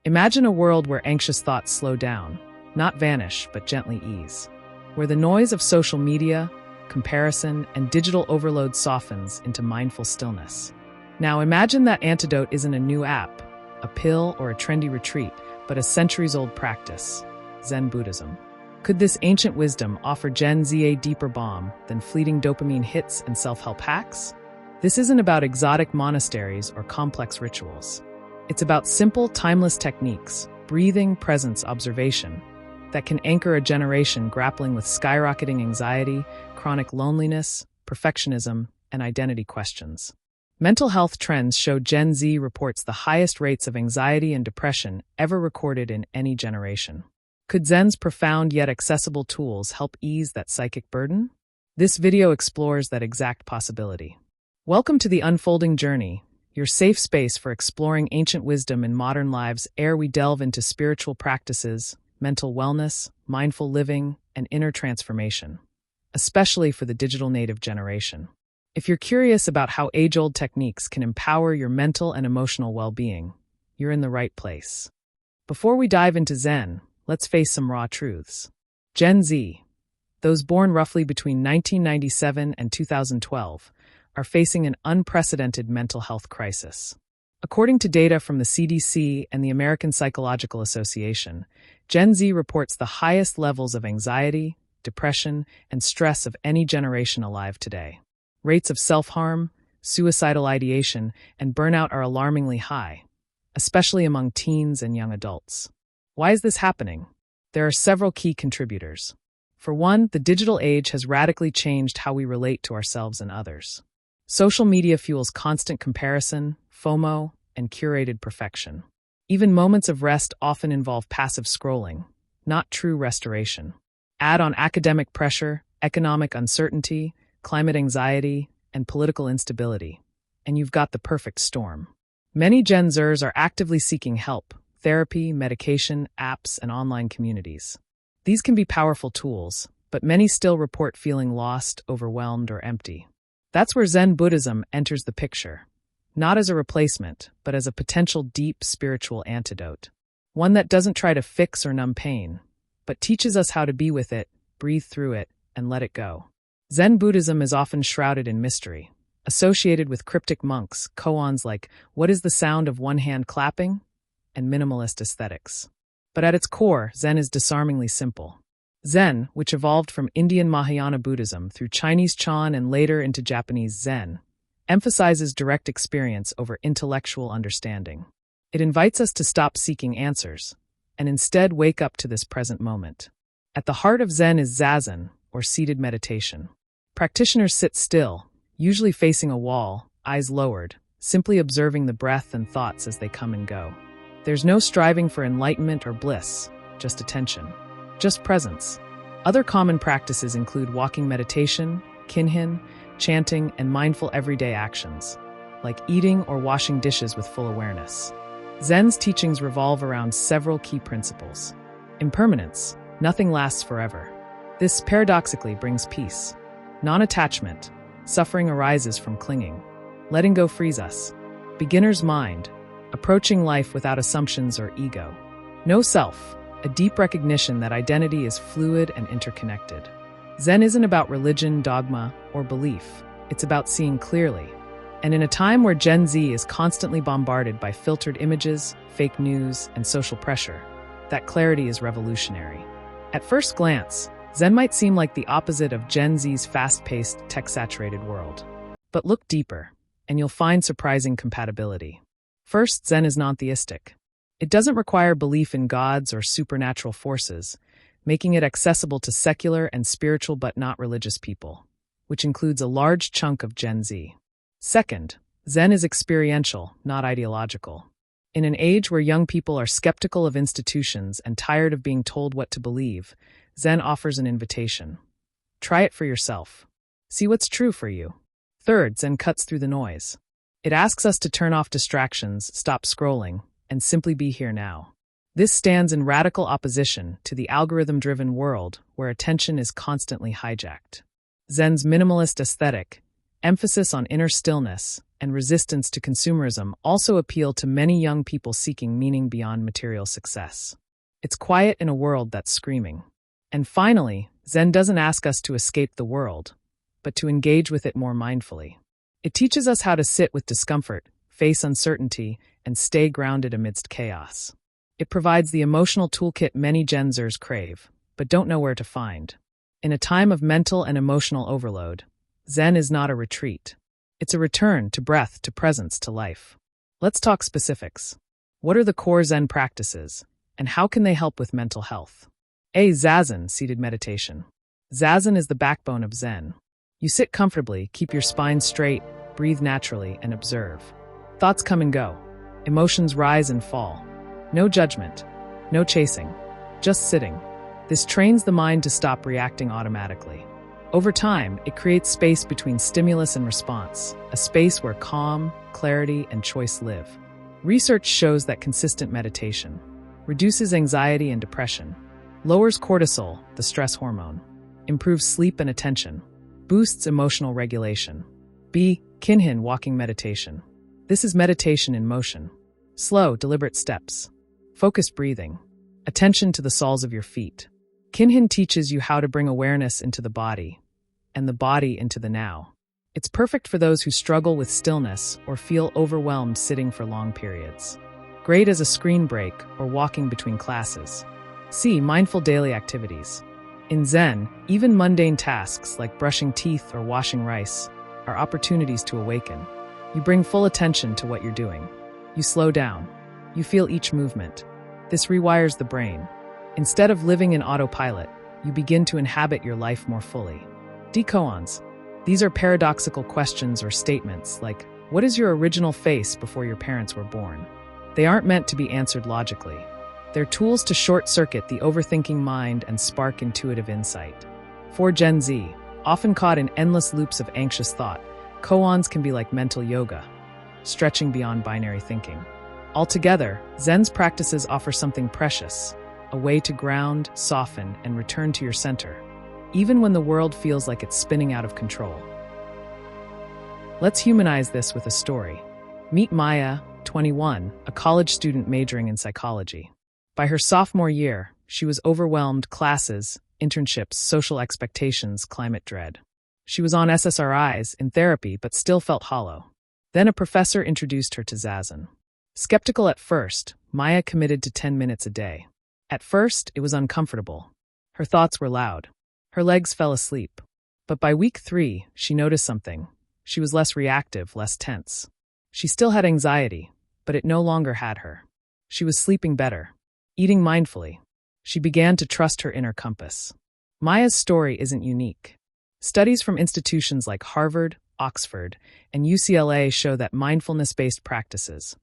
Imagine a world where anxious thoughts slow down, not vanish, but gently ease. Where the noise of social media, comparison, and digital overload softens into mindful stillness. Now imagine that antidote isn't a new app, a pill, or a trendy retreat, but a centuries-old practice, Zen Buddhism. Could this ancient wisdom offer Gen Z a deeper balm than fleeting dopamine hits and self-help hacks? This isn't about exotic monasteries or complex rituals. It's about simple, timeless techniques, breathing, presence, observation, that can anchor a generation grappling with skyrocketing anxiety, chronic loneliness, perfectionism, and identity questions. Mental health trends show Gen Z reports the highest rates of anxiety and depression ever recorded in any generation. Could Zen's profound yet accessible tools help ease that psychic burden? This video explores that exact possibility. Welcome to the Unfolding Journey, your safe space for exploring ancient wisdom in modern lives ere we delve into spiritual practices, mental wellness, mindful living, and inner transformation, especially for the digital native generation. If you're curious about how age-old techniques can empower your mental and emotional well-being, you're in the right place. Before we dive into Zen, let's face some raw truths. Gen Z, those born roughly between 1997 and 2012, are facing an unprecedented mental health crisis. According to data from the CDC and the American Psychological Association, Gen Z reports the highest levels of anxiety, depression, and stress of any generation alive today. Rates of self-harm, suicidal ideation, and burnout are alarmingly high, especially among teens and young adults. Why is this happening? There are several key contributors. For one, the digital age has radically changed how we relate to ourselves and others. Social media fuels constant comparison, FOMO, and curated perfection. Even moments of rest often involve passive scrolling, not true restoration. Add on academic pressure, economic uncertainty, climate anxiety, and political instability, and you've got the perfect storm. Many Gen Zers are actively seeking help, therapy, medication, apps, and online communities. These can be powerful tools, but many still report feeling lost, overwhelmed, or empty. That's where Zen Buddhism enters the picture, not as a replacement, but as a potential deep spiritual antidote. One that doesn't try to fix or numb pain, but teaches us how to be with it, breathe through it, and let it go. Zen Buddhism is often shrouded in mystery, associated with cryptic monks, koans like "What is the sound of one hand clapping?" and minimalist aesthetics. But at its core, Zen is disarmingly simple. Zen, which evolved from Indian Mahayana Buddhism through Chinese Chan and later into Japanese Zen, emphasizes direct experience over intellectual understanding. It invites us to stop seeking answers, and instead wake up to this present moment. At the heart of Zen is zazen, or seated meditation. Practitioners sit still, usually facing a wall, eyes lowered, simply observing the breath and thoughts as they come and go. There's no striving for enlightenment or bliss, just attention. Just presence. Other common practices include walking meditation, kinhin, chanting, and mindful everyday actions, like eating or washing dishes with full awareness. Zen's teachings revolve around several key principles. Impermanence. Nothing lasts forever. This paradoxically brings peace. Non-attachment. Suffering arises from clinging. Letting go frees us. Beginner's mind. Approaching life without assumptions or ego. No self. A deep recognition that identity is fluid and interconnected. Zen isn't about religion, dogma, or belief. It's about seeing clearly. And in a time where Gen Z is constantly bombarded by filtered images, fake news, and social pressure, that clarity is revolutionary. At first glance, Zen might seem like the opposite of Gen Z's fast-paced, tech-saturated world. But look deeper, and you'll find surprising compatibility. First, Zen is non-theistic. It doesn't require belief in gods or supernatural forces, making it accessible to secular and spiritual but not religious people, which includes a large chunk of Gen Z. Second, Zen is experiential, not ideological. In an age where young people are skeptical of institutions and tired of being told what to believe, Zen offers an invitation. Try it for yourself. See what's true for you. Third, Zen cuts through the noise. It asks us to turn off distractions, stop scrolling, and simply be here now. This stands in radical opposition to the algorithm-driven world where attention is constantly hijacked. Zen's minimalist aesthetic, emphasis on inner stillness, and resistance to consumerism also appeal to many young people seeking meaning beyond material success. It's quiet in a world that's screaming. And finally, Zen doesn't ask us to escape the world, but to engage with it more mindfully. It teaches us how to sit with discomfort, face uncertainty, and stay grounded amidst chaos. It provides the emotional toolkit many Gen Zers crave, but don't know where to find. In a time of mental and emotional overload, Zen is not a retreat. It's a return to breath, to presence, to life. Let's talk specifics. What are the core Zen practices, and how can they help with mental health? A. Zazen, seated meditation. Zazen is the backbone of Zen. You sit comfortably, keep your spine straight, breathe naturally, and observe. Thoughts come and go. Emotions rise and fall. No judgment, no chasing, just sitting. This trains the mind to stop reacting automatically. Over time, it creates space between stimulus and response, a space where calm, clarity, and choice live. Research shows that consistent meditation reduces anxiety and depression, lowers cortisol, the stress hormone, improves sleep and attention, boosts emotional regulation. B. Kinhin walking meditation. This is meditation in motion. Slow, deliberate steps. Focused breathing. Attention to the soles of your feet. Kinhin teaches you how to bring awareness into the body, and the body into the now. It's perfect for those who struggle with stillness or feel overwhelmed sitting for long periods. Great as a screen break or walking between classes. C. Mindful daily activities. In Zen, even mundane tasks like brushing teeth or washing rice are opportunities to awaken. You bring full attention to what you're doing. You slow down. You feel each movement. This rewires the brain. Instead of living in autopilot, you begin to inhabit your life more fully. D. Koans. These are paradoxical questions or statements like, what is your original face before your parents were born? They aren't meant to be answered logically. They're tools to short-circuit the overthinking mind and spark intuitive insight. For Gen Z, often caught in endless loops of anxious thought, koans can be like mental yoga, stretching beyond binary thinking. Altogether, Zen's practices offer something precious, a way to ground, soften, and return to your center, even when the world feels like it's spinning out of control. Let's humanize this with a story. Meet Maya, 21, a college student majoring in psychology. By her sophomore year, she was overwhelmed: classes, internships, social expectations, climate dread. She was on SSRIs, in therapy, but still felt hollow. Then a professor introduced her to Zazen. Skeptical at first, Maya committed to 10 minutes a day. At first, it was uncomfortable. Her thoughts were loud. Her legs fell asleep. But by week 3, she noticed something. She was less reactive, less tense. She still had anxiety, but it no longer had her. She was sleeping better, eating mindfully. She began to trust her inner compass. Maya's story isn't unique. Studies from institutions like Harvard, Oxford, and UCLA show that mindfulness-based practices,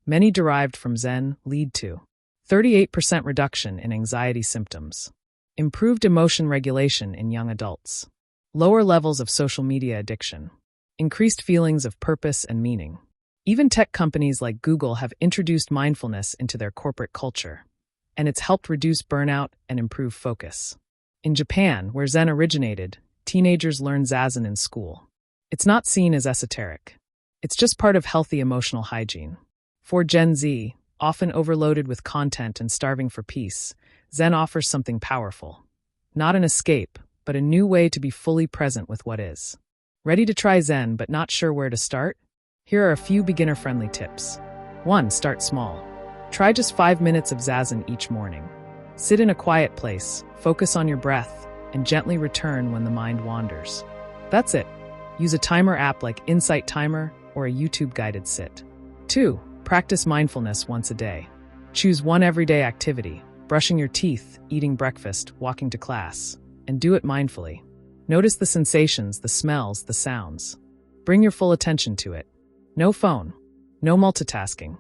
many derived from Zen, lead to 38% reduction in anxiety symptoms, improved emotion regulation in young adults, lower levels of social media addiction, increased feelings of purpose and meaning. Even tech companies like Google have introduced mindfulness into their corporate culture, and it's helped reduce burnout and improve focus. In Japan, where Zen originated, teenagers learn Zazen in school. It's not seen as esoteric. It's just part of healthy emotional hygiene. For Gen Z, often overloaded with content and starving for peace, Zen offers something powerful. Not an escape, but a new way to be fully present with what is. Ready to try Zen but not sure where to start? Here are a few beginner-friendly tips. 1. Start small. Try just 5 minutes of Zazen each morning. Sit in a quiet place, focus on your breath, and gently return when the mind wanders. That's it. Use a timer app like Insight Timer or a YouTube-guided sit. 2. Practice mindfulness once a day. Choose one everyday activity, brushing your teeth, eating breakfast, walking to class, and do it mindfully. Notice the sensations, the smells, the sounds. Bring your full attention to it. No phone. No multitasking.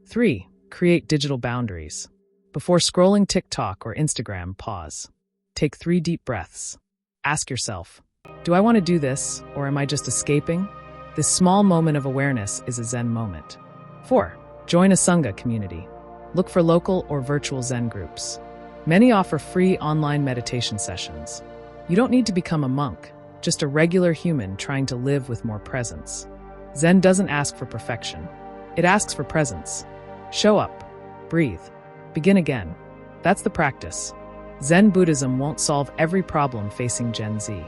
3. Create digital boundaries. Before scrolling TikTok or Instagram, pause. Take 3 deep breaths. Ask yourself, do I want to do this, or am I just escaping? This small moment of awareness is a Zen moment. 4. Join a Sangha community. Look for local or virtual Zen groups. Many offer free online meditation sessions. You don't need to become a monk, just a regular human trying to live with more presence. Zen doesn't ask for perfection. It asks for presence. Show up. Breathe. Begin again. That's the practice. Zen Buddhism won't solve every problem facing Gen Z.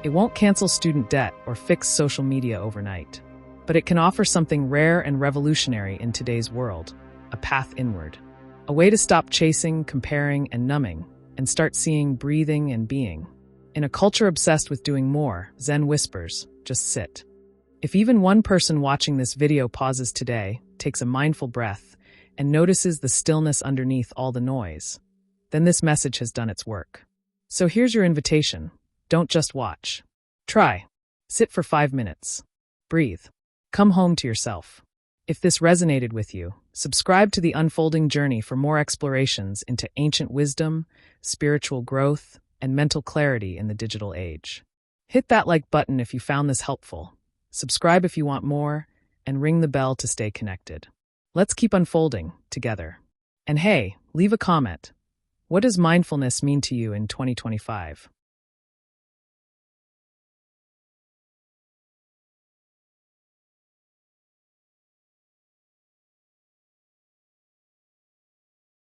It won't cancel student debt or fix social media overnight. But it can offer something rare and revolutionary in today's world: a path inward. A way to stop chasing, comparing, and numbing, and start seeing, breathing, and being. In a culture obsessed with doing more, Zen whispers, just sit. If even one person watching this video pauses today, takes a mindful breath, and notices the stillness underneath all the noise, then this message has done its work. So here's your invitation. Don't just watch. Try. Sit for 5 minutes. Breathe. Come home to yourself. If this resonated with you, subscribe to The Unfolding Journey for more explorations into ancient wisdom, spiritual growth, and mental clarity in the digital age. Hit that like button if you found this helpful. Subscribe if you want more, and ring the bell to stay connected. Let's keep unfolding together. And hey, leave a comment. What does mindfulness mean to you in 2025?